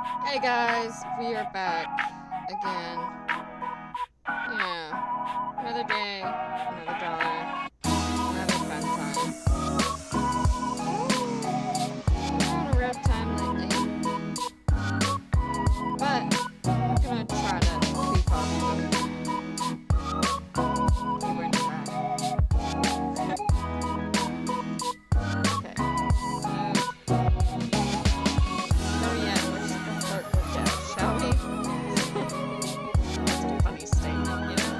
Hey guys, we are back again. Another day, another dollar, another fun time. I'm having a rough time lately, but I'm gonna try to be positive. You weren't trying. Okay, so, oh yeah, we're just gonna start with death, shall we? That's a funny statement, you know?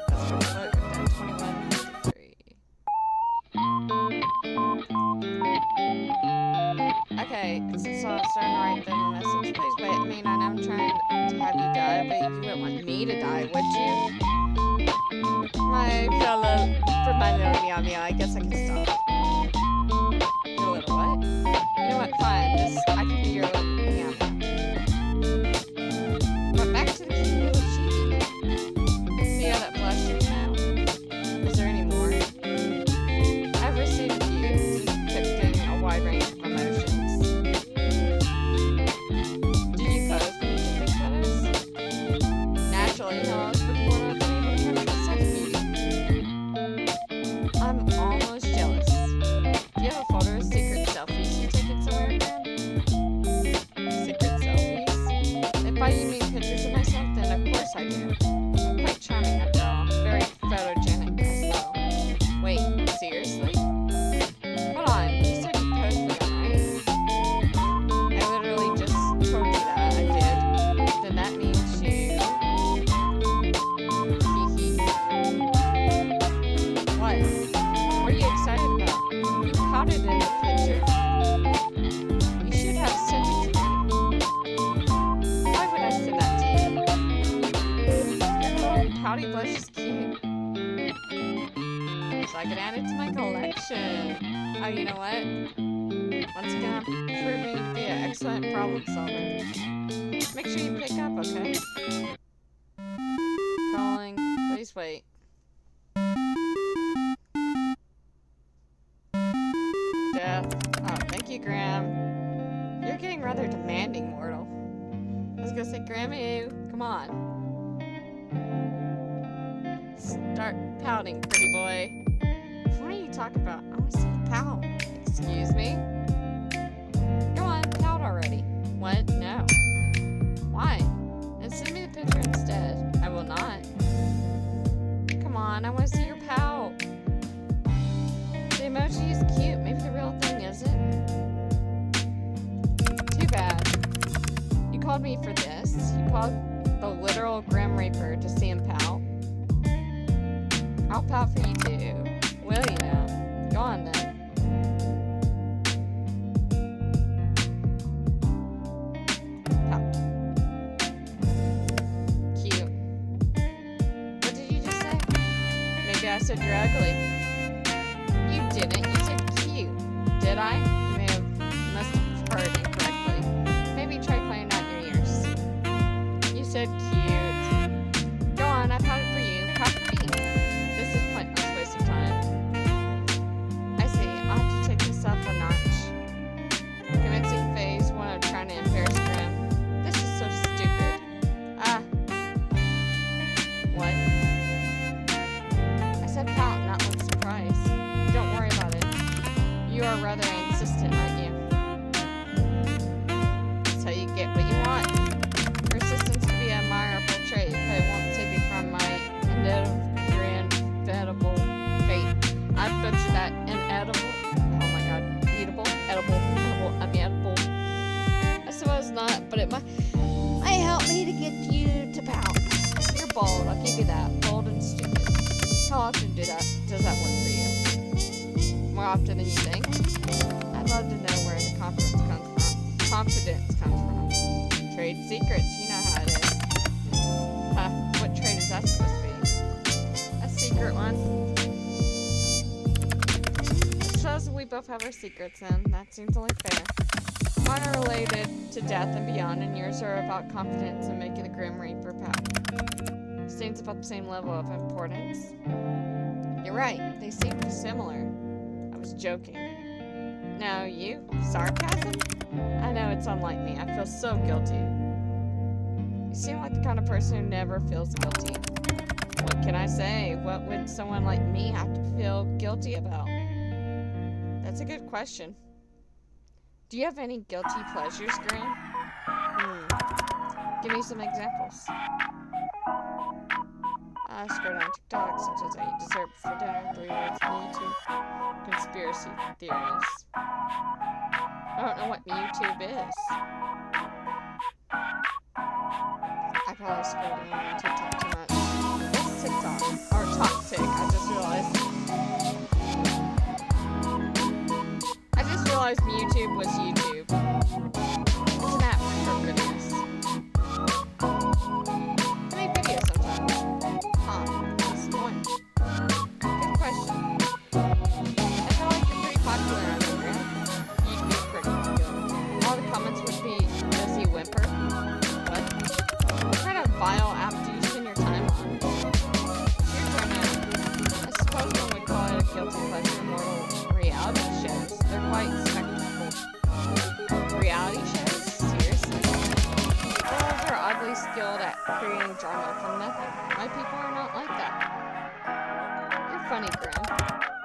Let's go start with death 2153. Okay, since I was starting to write them a message, please wait. I mean, I'm trying to have you die, but you wouldn't want me to die, would you? My fellow, for my little meow meow, I guess I can stop. Your little what? You know what? Fine, just I can be your little meow meow. But back to the cute little sheepy. See how that blushed you now? Is there any more? I've received views depicting a wide range of emotions. Do you pose when you take these photos? Naturally, no, I was looking forward to being able to capture such beauty. I'm almost jealous. Do you have a photo of secret selfies you taken somewhere again? Secret selfies? If by you mean pictures of myself, then of course I do. I'm quite charming after all. Very photogenic as well. Wait, seriously? Hold on, you said you posed for them, right? I literally just told you that I did. Then that means you. Hee What? What are you excited about? You caught it in the picture. You should have sent it to me. Why would I send that to you? Your little pouty blush is cute. So I could add it to my collection. Oh, you know what? Once again, I'm proving to be an excellent problem solver. Make sure you pick up, okay? Calling. Please wait. Death. Oh, thank you, Graham. You're getting rather demanding, mortal. I was gonna say, Grammy, come on. Start pouting, pretty boy. What are you talking about? I want to see you pout. Excuse me? Go on, pout already. What? No. Why? Then send me the picture instead. I will not. Come on, I want to see your pout. The emoji is cute. Maybe the real thing isn't. Too bad. You called me for this. You called the literal Grim Reaper to see him pout. I'll pout for you too. Will you now? Go on then. Pout. Cute. What did you just say? Maybe I said you're ugly. You didn't. You said cute. Did I? You must have heard incorrectly. Maybe try playing out your ears. You said cute. Go on, I pouted for you. Pout for me. This is pointless waste of time. I see. I'll have to take this up a notch. Commencing phase 1 of trying to embarrass Grim. This is so stupid. Ah. What? I said pout, not with surprise. Don't worry about it. You are rather insistent, aren't you? That's how you get what you want. Persistence can be an admirable trait, but it won't save you from my inevitable fate. I butchered that. Inedible. Oh my god. Eatable. Edible. Edible. I suppose not, but it might help me to get you to pout. You're bold. I'll give you that. Bold and stupid. How often does that work for you? More often than you think? I'd love to know where the confidence comes from. Trade secrets, you know how it is. What trade is that supposed to be? A secret one. It shows that we both have our secrets then. That seems only fair. Mine are related to death and beyond, and yours are about confidence and making the Grim Reaper pout. Seems about the same level of importance. You're right, they seem similar. I was joking. No, you? Sarcasm? I know it's unlike me. I feel so guilty. You seem like the kind of person who never feels guilty. What can I say? What would someone like me have to feel guilty about? That's a good question. Do you have any guilty pleasures, Graham? Give me some examples. I scroll down TikTok. Sometimes I eat dessert before dinner. 3 words from YouTube. Conspiracy theorists. I don't know what YouTube is. I probably scrolled down on TikTok too much. What's TikTok? Or toxic, I just realized. I just realized YouTube was YouTube. It's an app for videos. I make videos sometimes. That's the point. Good question. I feel like you're pretty popular on Instagram. You'd be pretty good. All the comments would be, does he whimper? What kind of vile app do you spend your time on? Your turn now. I suppose one would call it a guilty pleasure. Mortal reality shows. They're quite spectacle. Reality shows? Seriously? Girls are oddly skilled at creating drama from nothing. My people are not like that. You're funny, Graham.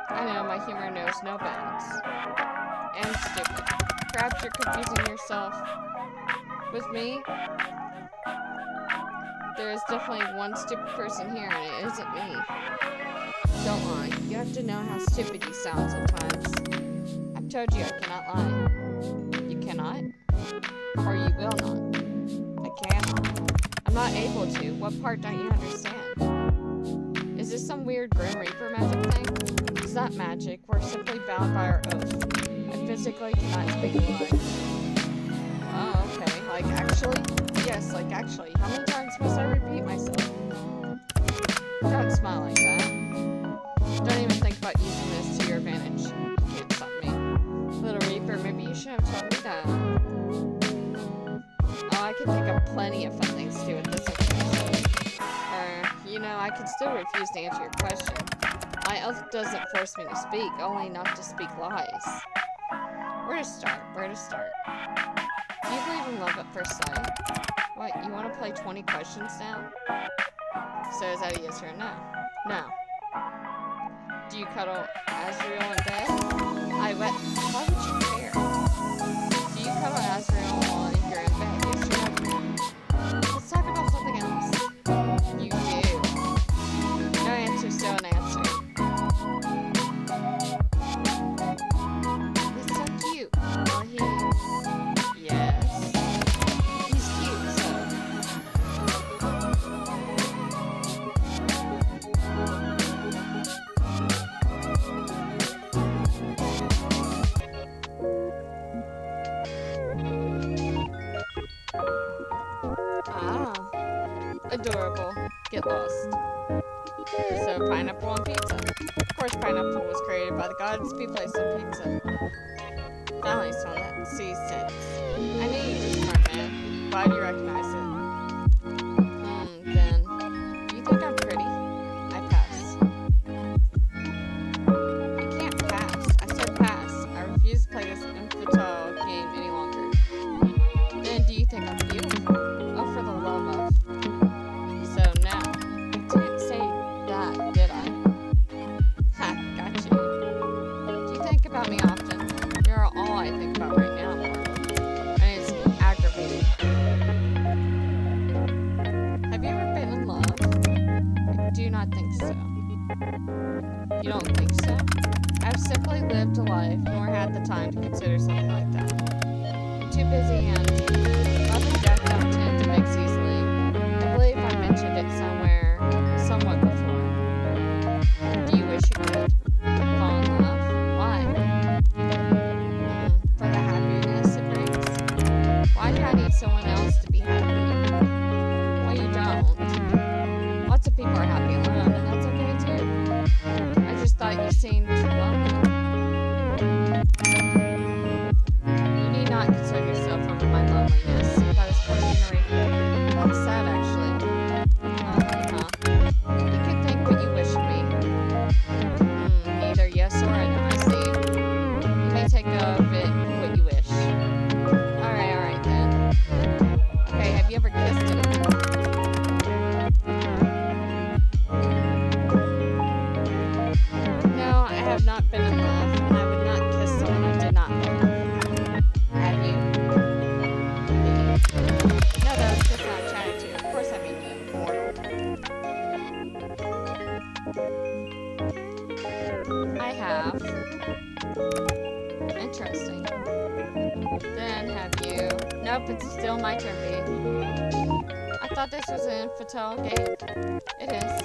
I know, my humor knows no bounds. And stupid. Perhaps you're confusing yourself with me. There is definitely one stupid person here, and it isn't me. Don't lie. You have to know how stupid you sound sometimes. I've told you I cannot lie. You cannot? Or you will not. I cannot. I'm not able to. What part don't you understand? Is this some weird Grim Reaper magic thing? It's not magic. We're simply bound by our oath. I physically cannot speak a lie. Oh, okay. Like, actually? Yes, like, actually. How many times must I repeat myself? Don't smile like that. Don't even think about using this to your advantage. You can't stop me. Little Reaper, maybe you should have told me that. Oh, I can think of plenty of fun things to do with this information. I can still refuse to answer your question. My oath doesn't force me to speak, only not to speak lies. Where to start? Do you believe in love at first sight? What, you want to play 20 questions now? So is that a yes or a no? No. Do you cuddle Azrael in bed? Why would you care? Do you cuddle Azrael while you're in bed? Yes or no? Let's talk about something else. You do. No answer, still an answer. It's so cute. Well, yes. He's cute, so. Adorable. Get lost. So, pineapple on pizza. Of course, pineapple was created by the gods to be placed on pizza. Finally saw that. See sense. I knew you were smart, man. Glad you recognize it. Then. You think I'm pretty? I pass. You can't pass. I said pass. I refuse to play this infantile game any longer. Then, do you think I'm beautiful? Oh, for the love of. So now, I didn't say that, did I? Ha, got you. Do you think about me often? You're all I think about right now, and it's aggravating. Have you ever been in love? I do not think so. You don't think so? I've simply lived a life, nor had the time to consider something like that. I'm too busy, and love and death don't tend to mix easily. I believe I mentioned it somewhat before. Do you wish you could fall in love? Why? For the happiness it brings. Why do I need someone else to be happy? Well, you don't. Lots of people are happy alone, and that's okay too. I just thought you seemed lonely. You need not concern yourself over my loneliness. That is ordinary. That's sad, actually. You can think what you wish of me. Neither yes or a no, I see. You may take a I have. Interesting. Then have you. Nope, it's still my turn, B. I thought this was an infantile game. It is.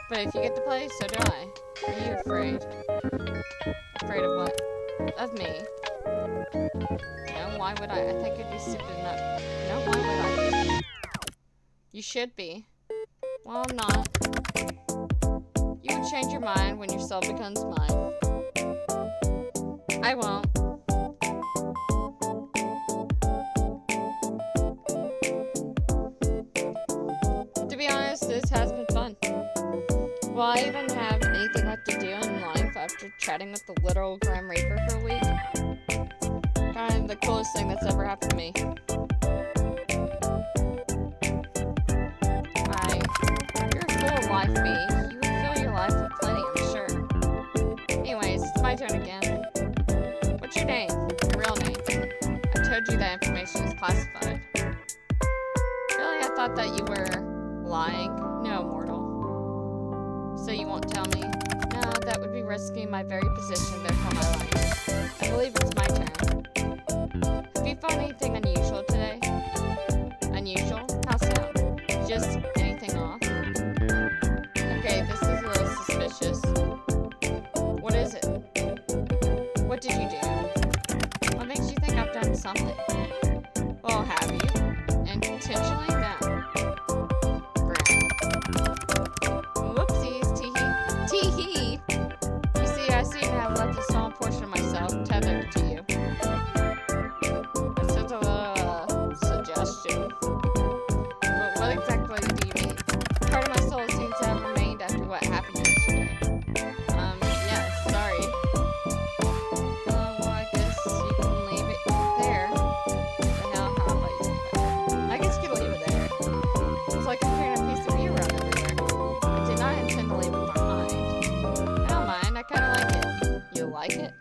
But if you get to play, so do I. Are you afraid? Afraid of what? Of me. No, why would I? I think it'd be stupid enough. No, why would I? You should be. Well, I'm not. You would change your mind when your soul becomes mine. I won't. To be honest, this has been fun. Will I even have anything left to do in life after chatting with the literal Grim Reaper for a week? Kind of the coolest thing that's ever happened to me. You're full of life, B. You would fill your life with plenty, I'm sure. Anyways, it's my turn again. What's your name? Your real name? I told you that information is classified. Really, I thought that you were lying. No, mortal. So you won't tell me? No, that would be risking my very position, therefore my life. I believe it's my turn. Have you found anything unusual today? Unusual? How so? Just anything off? Okay, this is a little suspicious. What is it? What did you do? What makes you think I've done something? Well, have you? Intentionally? No. Grim. Whoopsies, tee-hee. Tee-hee! You see, I seem to have left a small portion of myself tethered to you. That's just a little, suggestion. But what exactly do you mean? Part of my soul seems to have remained after what happened yesterday. Yeah, sorry. Well, I guess you can leave it there. For now, how about you say that? I guess you can leave it there. It's like I'm carrying a piece of you around everywhere. I did not intend to leave it behind. I don't mind, I kinda like it. You like it?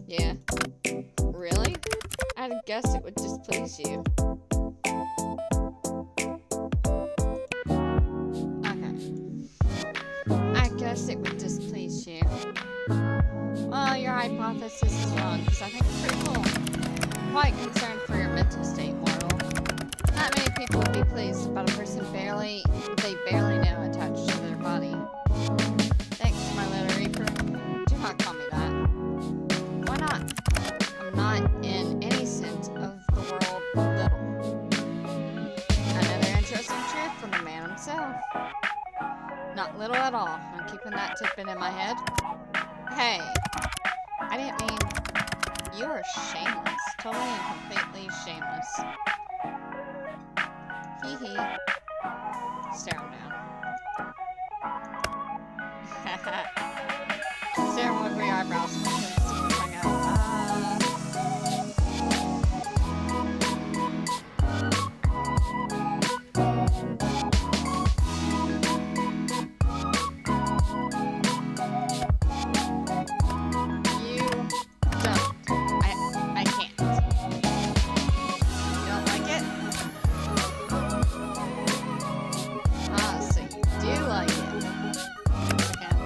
Yeah. Really? I'd guess it would displease you. I guess it would displease you. Well, your hypothesis is wrong, because I think it's pretty cool. Quite concerned for your mental state, mortal. Not many people would be pleased about a person they barely know attached to their body. Thanks, my little reaper. Do not call me that. Why not? I'm not, in any sense of the world, little. Another interesting truth from the man himself. Not little at all. I'm keeping that tidbit in my head. Hey, I didn't mean... You are shameless. Totally and completely shameless. Hee hee. Stare him down. Stare him with your eyebrows. Hang out. I can't. You don't like it? Ah, so you do like it. Once again,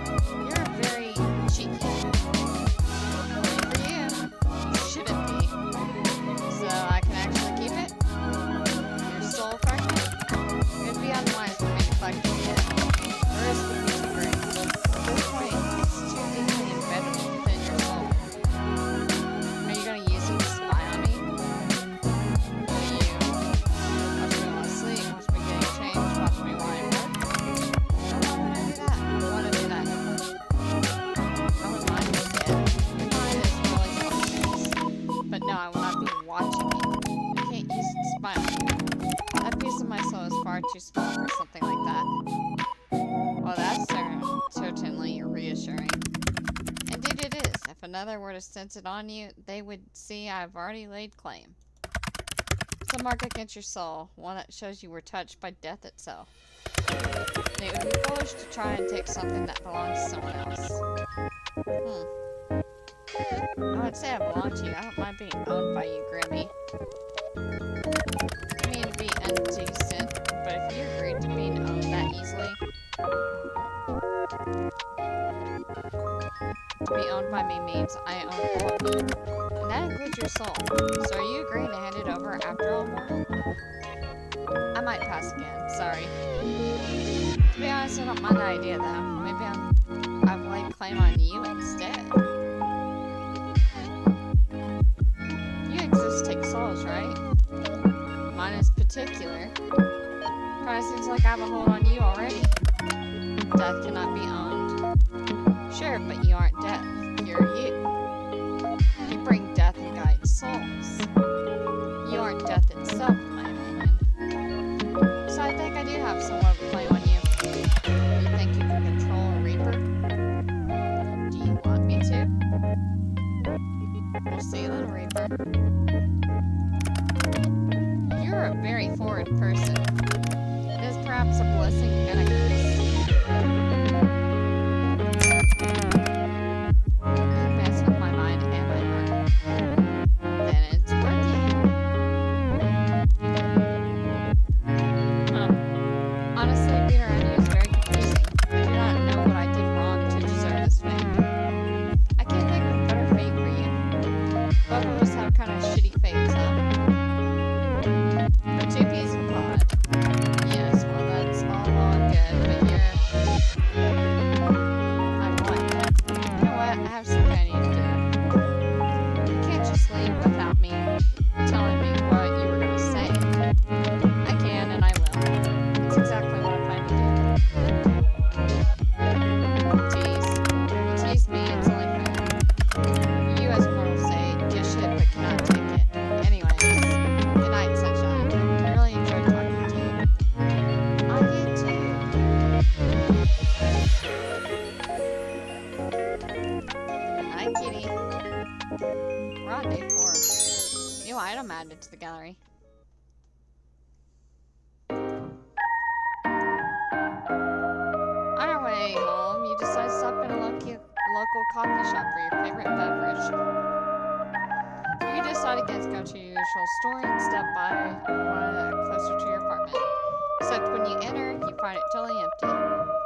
you're very cheeky. Only for you. You shouldn't be. So I can actually keep it? Your soul fragment? It'd be unwise for me if I could get it. The risk would be too great. At this point, it's too deeply embedded within your soul. Are you gonna use it to spy on me? Will you watch me while I sleep, watch me getting changed, watch me while I work? No, why would I do that? I wanna do that. I wouldn't mind this yet. Your mind is really cautious. But no, I will not be watching you. I can't use it to spy on you. That piece of my soul is far too small for something like that. Well, that's certainly reassuring. Indeed it is. If another were to sense it on you, they would see I've already laid claim. It's a mark against your soul, one that shows you were touched by death itself. It would be foolish to try and take something that belongs to someone else. I would say I belong to you. I don't mind being owned by you, Grimmy. I mean to be indecent, but if you agreed to being owned that easily, includes your soul. So are you agreeing to hand it over after all, mortal? I might pass again. Sorry. To be honest, I don't mind the idea though. Maybe I've laid claim on you instead. You exist to take souls, right? Mine is particular. Kinda seems like I have a hold on you already. Death cannot be owned. Sure, but you aren't death. You're you. You bring death and guide souls. You aren't death itself, in my opinion. So I think I do have somewhat of a claim on you. You think you can control a Reaper? Do you want me to? We'll see, little Reaper. You're a very forward person. It is perhaps a blessing and a curse. You mess with my mind and my heart. Then it's working. Honestly, being around you is very confusing. I do not know what I did wrong to deserve this fate. I can't think of a better fate for you. Both of us have kind of shitty fates, huh? Two peas in a pod. Yes, well that's all well and good, but you're... I'm what? You know what? I have something I need to do. You can't just leave without me telling me what you were gonna say. I can and I will. It's exactly what I plan to do. Tease. You tease me, it's only fair. You as mortals say, give shit but cannot take it. Anyways, good night, sunshine. I really enjoyed talking to you. I did too. Good night, kitty. We're on day 4. New item added to the gallery. On our way home, you decide to stop in a local coffee shop for your favorite beverage. You decide against going to your usual store and step by one closer to your apartment. Except when you enter, you find it totally empty.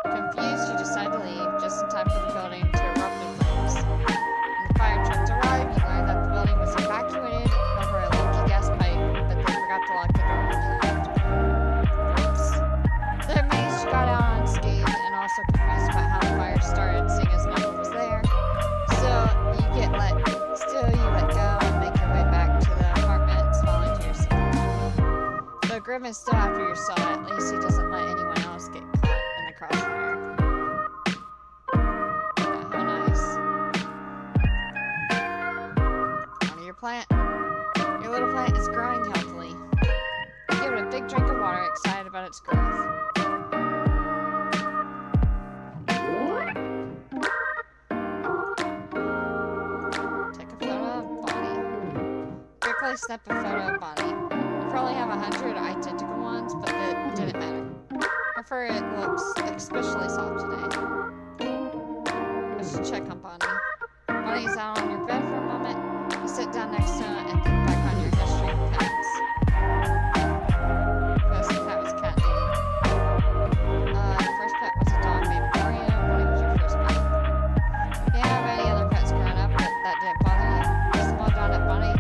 Confused, you decide to leave just in time for the building to erupt in flames. When the fire trucks arrive, you learn that the building was evacuated over a leaky gas pipe, but they forgot to lock the door when you left. Oops. They're amazed you got out unscathed and also confused about how the fire started, seeing as no one was there. Still, you let go and make your way back to the apartment, smiling to yourself. Though Grim is still after your son, at least he doesn't let anyone else get caught in the crossfire. Yeah, how nice. Water your plant. Your little plant is growing healthily. Give it a big drink of water, excited about its growth. Quickly snap a photo of Bonnie. You probably have 100 identical ones, but it didn't matter. Her fur looks especially soft today. Let's check on Bonnie. Bonnie's out on your bed for a moment. You sit down next to her and think back on your history of pets. First pet was cat name. First pet was a dog named Mario. Bonnie was your first pet. You didn't have any other pets growing up, but that didn't bother you. You smiled down at Bonnie.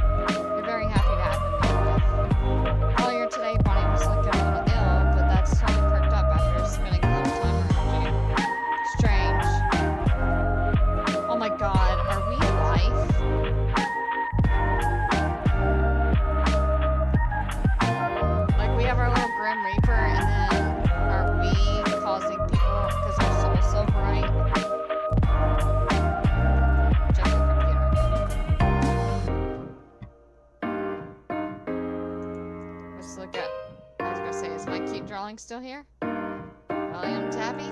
Very happy to have him here. Earlier today, Bonnie was looking a little ill, but that's totally perked up after spending a little time around you. Strange. Oh my god, are we life? Like, we have our little Grim Reaper, and then are we causing people because our soul's so bright? Check the computer. Let's look at, I was gonna say, is my cute drawing still here? William Tabby?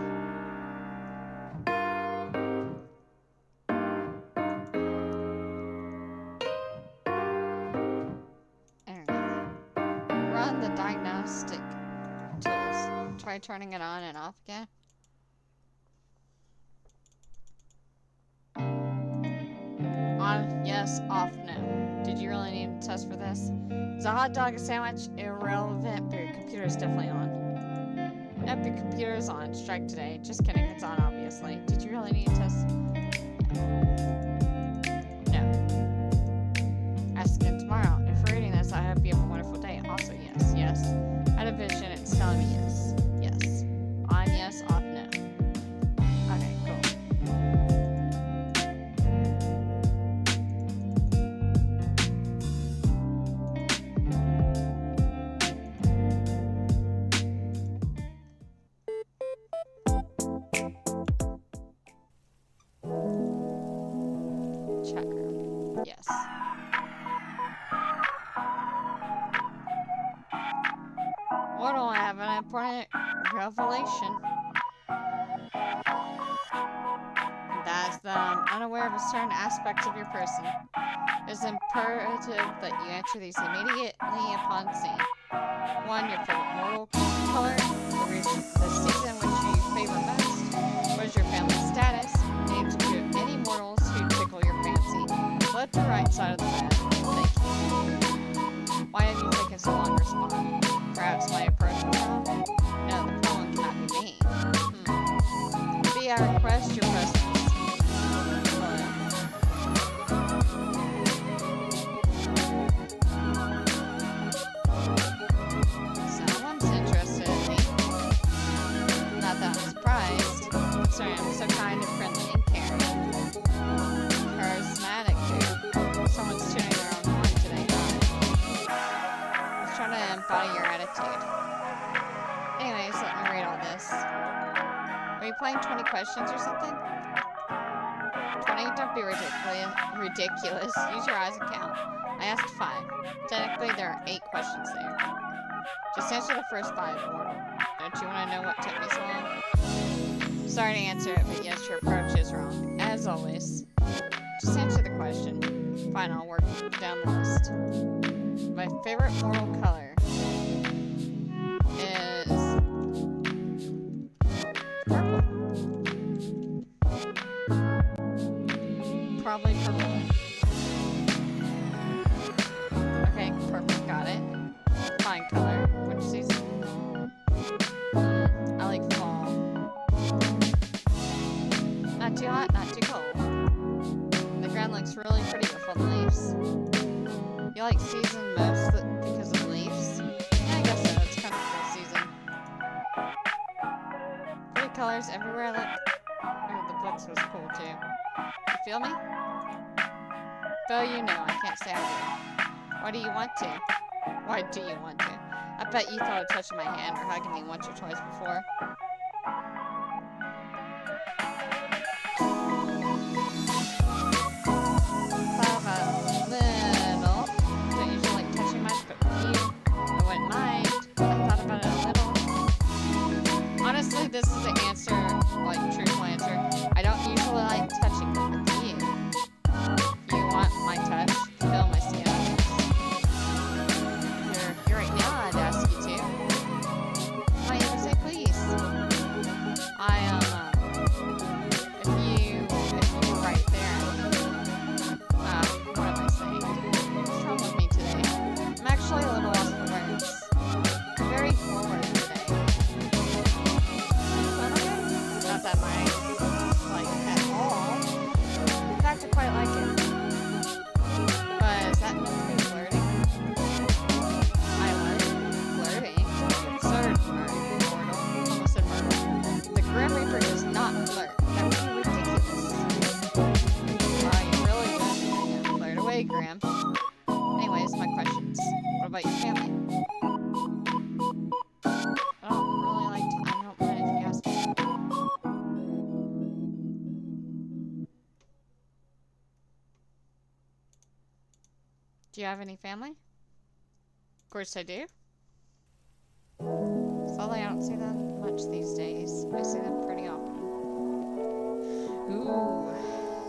Internet. Run the diagnostic tools. Try turning it on and off again. On, yes, off, no. Did you really need to test for this? Is a hot dog a sandwich? Irrelevant, but your computer is definitely on. Yep, your computer is on. Strike today. Just kidding, it's on, obviously. Did you really need to test? No. Mortal, I have an important revelation. That's unaware of a certain aspect of your person. It is imperative that you answer these immediately upon seeing. 1. Your favorite mortal color. The season which you favor most. What is your family status? Names of any mortals who tickle your fancy. Left or right side of the bed. Thank you. Why have you taken so long to respond? Perhaps my approach was wrong? No, the problem cannot be me. B. I request your presence. Someone's interested in me. Not that I'm surprised. Sorry, I'm so kind and friendly and caring. Charismatic, too. Someone's tuning their own horn today, huh? I was trying to embody your attitude. Anyways, let me read all this. Are you playing 20 questions or something? 20? Don't be ridiculous. Use your eyes and count. I asked 5. Technically, there are 8 questions there. Just answer the first 5, Mortal. Don't you want to know what took me so long? Sorry to answer it, but yes, your approach is wrong. As always. Just answer the question. Fine, I'll work down the list. My favorite mortal color is purple. Probably purple. Okay, purple, got it. Fine color. Which season? I like fall. Not too hot, not too cold. The ground looks really pretty with all the leaves. You like season most because of the leaves? Yeah, I guess so. It's kind of a cool season. Pretty colors everywhere I look. Oh, the books was cool too. You feel me? Though you know, I can't say I do. Why do you want to? Why do you want to? I bet you thought of touching my hand or hugging me once or twice before. Thought about a little. Don't usually like touching much, but with you, I wouldn't mind. I thought about it a little. Honestly, this is the answer, like truthful answer. I don't usually like touching, but with you. You want my touch? Feel my skin. You're right now, I'd ask you to. Might even say please. If you were right there. What am I saying? What's wrong with me today? I'm actually a little lost for words. I'm very forward today. Not that much, like, at all. In fact, I quite like it. But is that meant to be flirting? I like flirting. Absurd flirting, Mortal. Almost said Myrtle. The Grim Reaper does not flirt. That would be ridiculous. Wow, you really would. Flirt away, Grim. Anyways, my questions. What about your family? I don't mind if you ask me. Do you have any family? Of course I do. Sadly, I don't see them much these days. I see them pretty often. Ooh.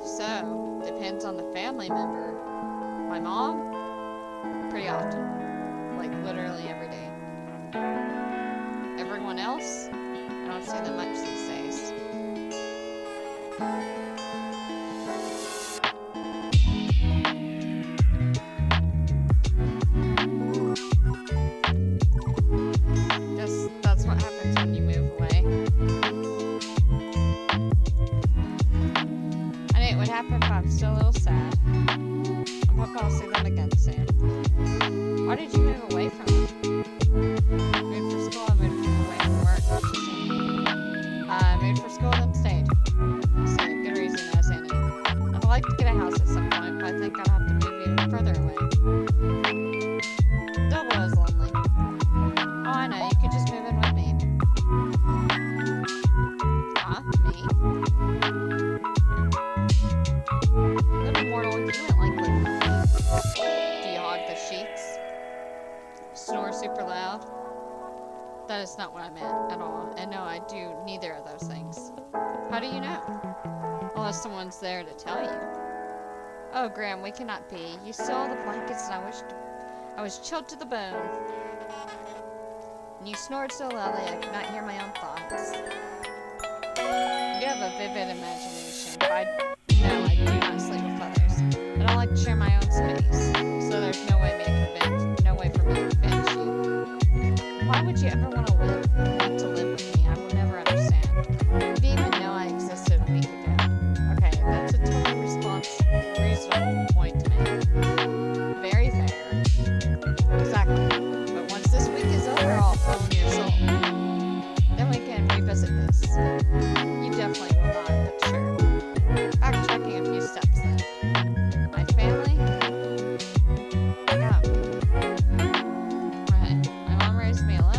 So, depends on the family member. My mom? Pretty often. Like, literally every day. Everyone else? I don't see them much these days. That's what happens when you move away. I knew it would happen, but I'm still a little sad. I'm hoping I'll see them again soon. Why did you move away from them? Moved for school, I moved away from work. Moved for school, then stayed. So, good reason as any. I'd like to get a house at some point, but I think I'll have to move even further away. Double is lonely. Oh, I know, you could just move in with me. Huh? Me? Little Mortal, you went like living with me. Do you hog the sheets? Snore super loud? That is not what I meant at all. And no, I do neither of those things. How do you know? Unless someone's there to tell you. Oh, Graham, we cannot be. You stole the blankets and I wished I was chilled to the bone. And you snored so loudly I could not hear my own thoughts. You have a vivid imagination, but no, I do not sleep with others. I don't like to share my own space, so there's no way for me to convince you. Why would you ever want to live with me? I will never understand. You didn't even know I existed a week ago. Okay, that's a totally reasonable point to make. Very fair. Exactly. But once this week is over, I'll phone your soul. Then we can revisit this. You definitely will not, but sure. Backtracking a few steps then. My family? Yeah. Right. My mom raised me alone.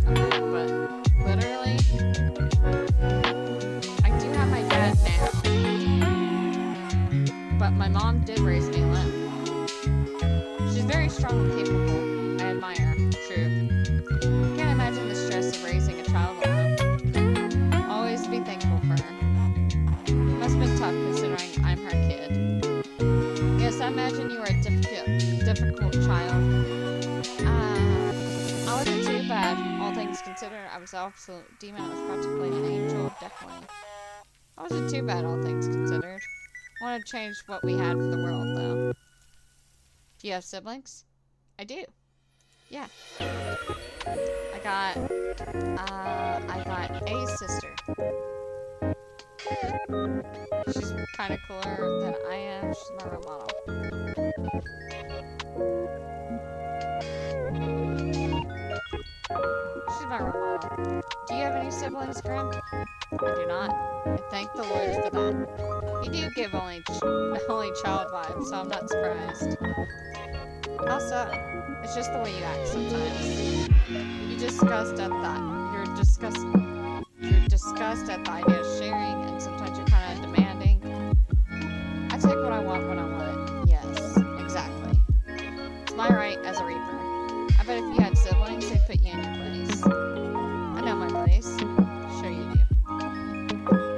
Okay, but literally, I do have my dad now. But my mom did raise me alone. She's very strong and capable. I admire. True. Can't imagine the stress of raising a child alone. Always be thankful for her. Must have been tough considering I'm her kid. Yes, I imagine you were a difficult child. I wasn't too bad, all things considered. I was an absolute demon. I was practically an angel, definitely. I wasn't too bad, all things considered. I want to change what we had for the world, though. Do you have siblings? I do. Yeah. I got a sister. She's kind of cooler than I am. She's my role model. She's my role model. Do you have any siblings, Grim? I do not. I thank the Lord for that. You do give only child vibes, so I'm not surprised. How so? It's just the way you act sometimes. You're disgusted at the idea of sharing, and sometimes you're kind of demanding. I take what I want when I want it. Yes, exactly. It's my right as a reaper. I bet if you had siblings, they'd put you in your place. I know my place. Sure you do.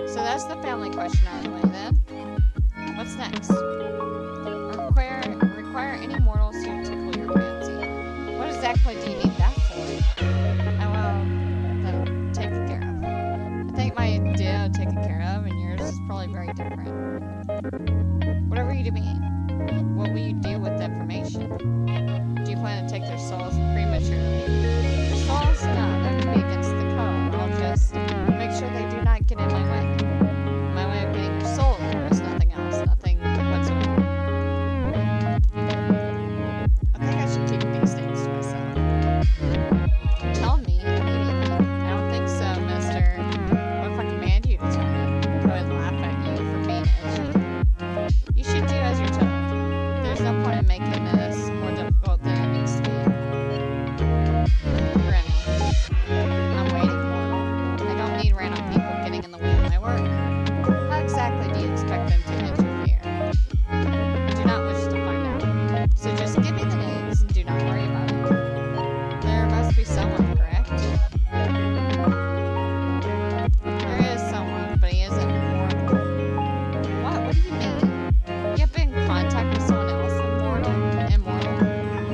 So that's the family question out of the way then. What's next? Require any mortals who tickle your fancy. What exactly do you need that for? Well, then taken care of. I think my idea of taken care of and yours is probably very different. Whatever you mean. What will you do with the information? Do you plan to take their souls prematurely? Their souls? No, that would be against the code. I'll just make sure they do not get in my way. My way of getting your soul, there is nothing else. Nothing whatsoever. I think I should keep these things to myself. Tell me immediately. I don't think so, mister. What if I command you to tell me? I would laugh at you for being edgy. You should do as you're told. There's no point in making this more difficult than it needs to be. Grinning. I'm waiting, mortal. I don't need random people getting in the way of my work. How exactly do you expect them to interfere? I do not wish to find out. So just give me the names and do not worry about it. There must be someone, correct? There is someone, but he isn't mortal. What? What do you mean? You have been in contact with someone else immortal?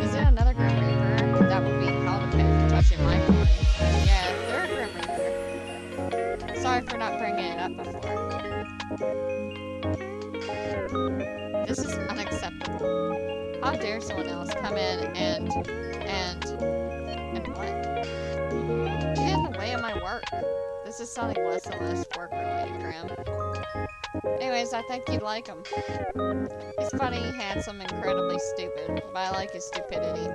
Is it another Grim Reaper? That would be hell to pay for touching my glory. Yeah, they're a Grim Reaper. Sorry for not bringing it up before. This is unacceptable. How dare someone else come in and what? Get in the way of my work. This is sounding less and less work-related, Grim. Anyways, I think you'd like him. He's funny, handsome, incredibly stupid, but I like his stupidity.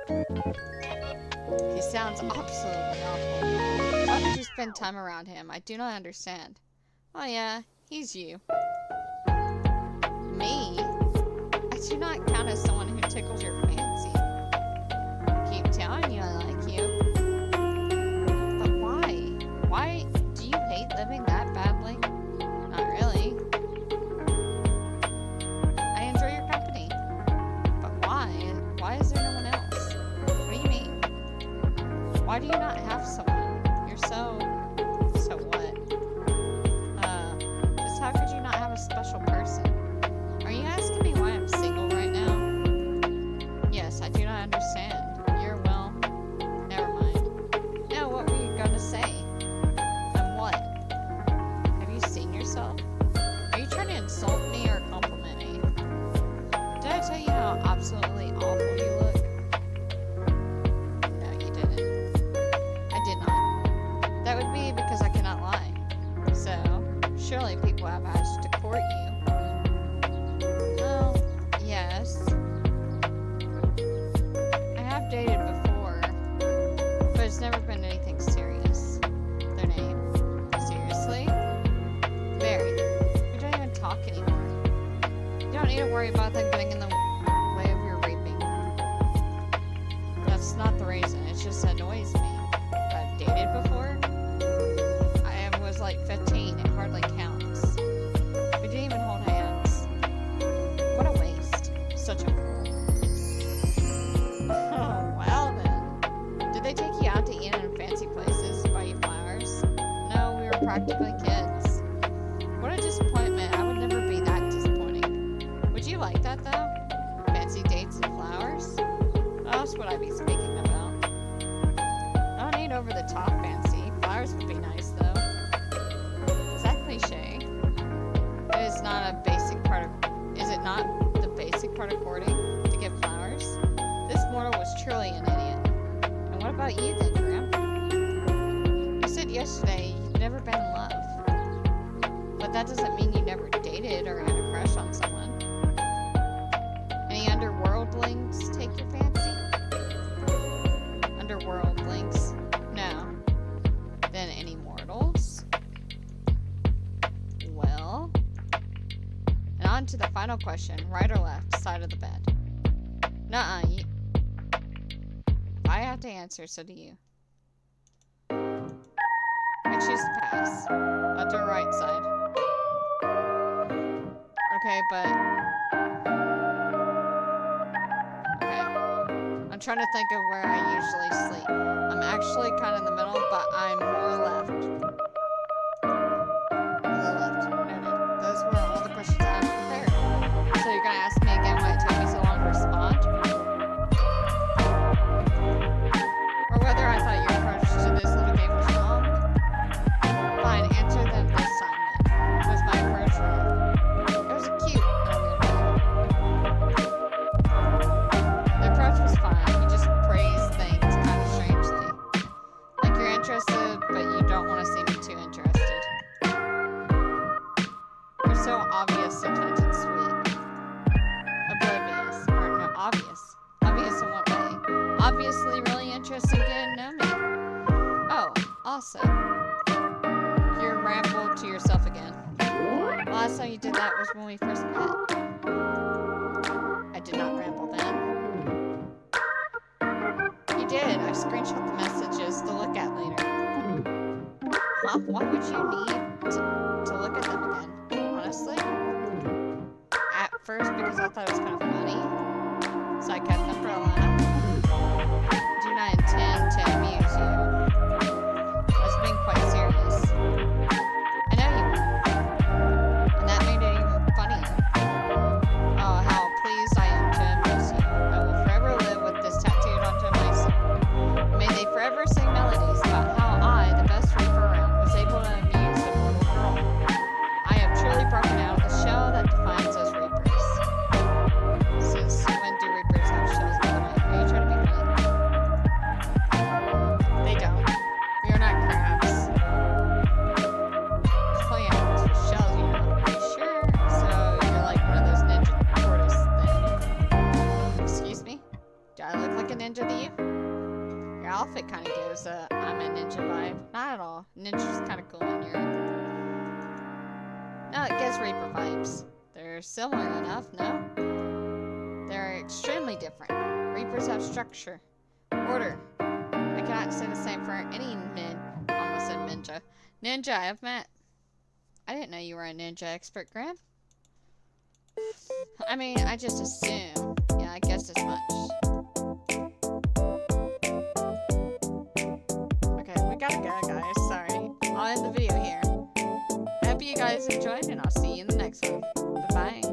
He sounds absolutely awful. Why would you spend time around him? I do not understand. Oh yeah, he's you. Me? I do not count as someone who tickles your fancy. Keep telling you I like you. But why? Why do you hate living that badly? Not really. I enjoy your company. But why? Why is there no one else? What do you mean? Why do you not have someone? You're so what? Just how could you not have a special person? Are you asking me why I'm single right now? Yes, I do not understand. You're, well, never mind. Now, what were you gonna say? And what? Have you seen yourself? Are you trying to insult me or compliment me? Did I tell you how absolutely awful you look? No, you didn't. I did not. That would be because I cannot lie. So, surely people have asked to court you. Well, yes. I have dated before, but it's never been anything serious. Their name? Seriously? Mary. We don't even talk anymore. You don't need to worry about them getting in the way of your reaping. That's not the reason. It just annoys me. I've dated before. I was like 15. It hardly counts. We didn't even hold hands. What a waste. Such a fool. Oh, well then. Did they take you out to eat in fancy places? Buy you flowers? No, we were practically kids. What a disappointment. I would never be that disappointing. Would you like that though? Fancy dates and flowers? What else would I be speaking about? I don't need over the top fancy. Flowers would be nice though. Is that cliche? It is not a basic part of... Is it not the basic part of courting? To get flowers? This mortal was truly an idiot. And what about you then, Graham? You said yesterday you'd never been in love. But that doesn't mean you never dated or had a crush on someone. Any underworldlings take your fancy? Underworldlings? No. Then any mortals? Well... And on to the final question. Right or left? Side of the bed? Nuh-uh. If I have to answer, so do you. I choose to pass. Left or right side? Okay, but... Okay. I'm trying to think of where I usually sleep. I'm actually kind of in the middle, but I'm more left. More left. Noted. Those were all the questions I had prepared. So you're gonna ask me again why it took me so long to respond? Or whether I thought your approach to this little game was wrong? Fine, answer them this time then. Was my approach wrong? It was cute in a weird way. The approach was fine. You just praised things kind of strangely. Like you're interested, but you don't want to seem too interested. You're so obvious sometimes it's sweet. Oblivious. Or no, obvious. Obvious in what way? Obviously really interested in getting to know me. Oh, also. You're rambled to yourself again. Last time you did that was when we first met. I did not ramble then. You did. I screenshot the messages to look at later. Huh? Why would you need to look at them again? Honestly? At first because I thought it was kind of funny. So I kept them for Alana. Do not intend to amuse you. I was being quite serious. I know you were. And that made it even funnier. Oh, how pleased I am to amuse you. I will forever live with this tattooed onto my soul. May they forever sing melodies about how I, the best reaper around, was able to amuse the mortal girl. I have truly broken out of the shell that defines us reapers. Since when do reapers have shells, by the way? Are you trying to be funny? They don't. We are not crabs. Clams with shells, you know. Are you sure? So you're like one of those ninja tortoise things. Excuse me? Do I look like a ninja to you? Your outfit kind of gives I'm a ninja vibe. Not at all. Ninja's kind of cool in Europe. No, it gives Reaper vibes. They're similar enough, no? They're extremely different. Reapers have structure. Order. I cannot say the same for any almost said ninja I have met. I didn't know you were a ninja expert, Graham. I mean, I just assume. Yeah, I guessed as much. end the video here. I hope you guys enjoyed, and I'll see you in the next one. Bye-bye.